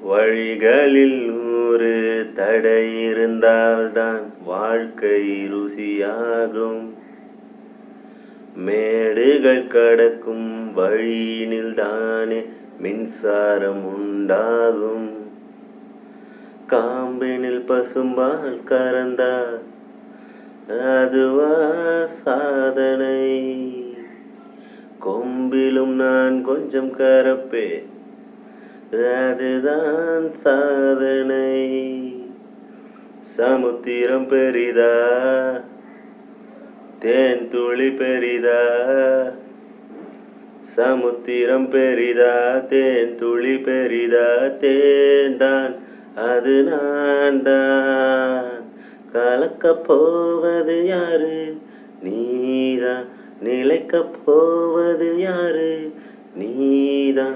வழிகளில் 100 தடை இருந்தால்தான் வாழ்க்கை ருசியாகும். மேடுகள் கடக்கும் வழியினில்தானே மின்சாரம் உண்டாகும். காம்பினில் பசும்பால் கறந்தால் அதுவா சாதனை? கொம்பிலும் நான் கொஞ்சம் கறப்பேன், அதுதான் சாதனை. சமுத்திரம் பெரிதா, தேன் துளி பெரிதா? சமுத்திரம் பெரிதா, தேன் துளி பெரிதா? தேன் தான், அது நான் தான். கலக்கப் போவது யாரு? நீதான். நிலைக்கப் போவது யாரு? நீதான்.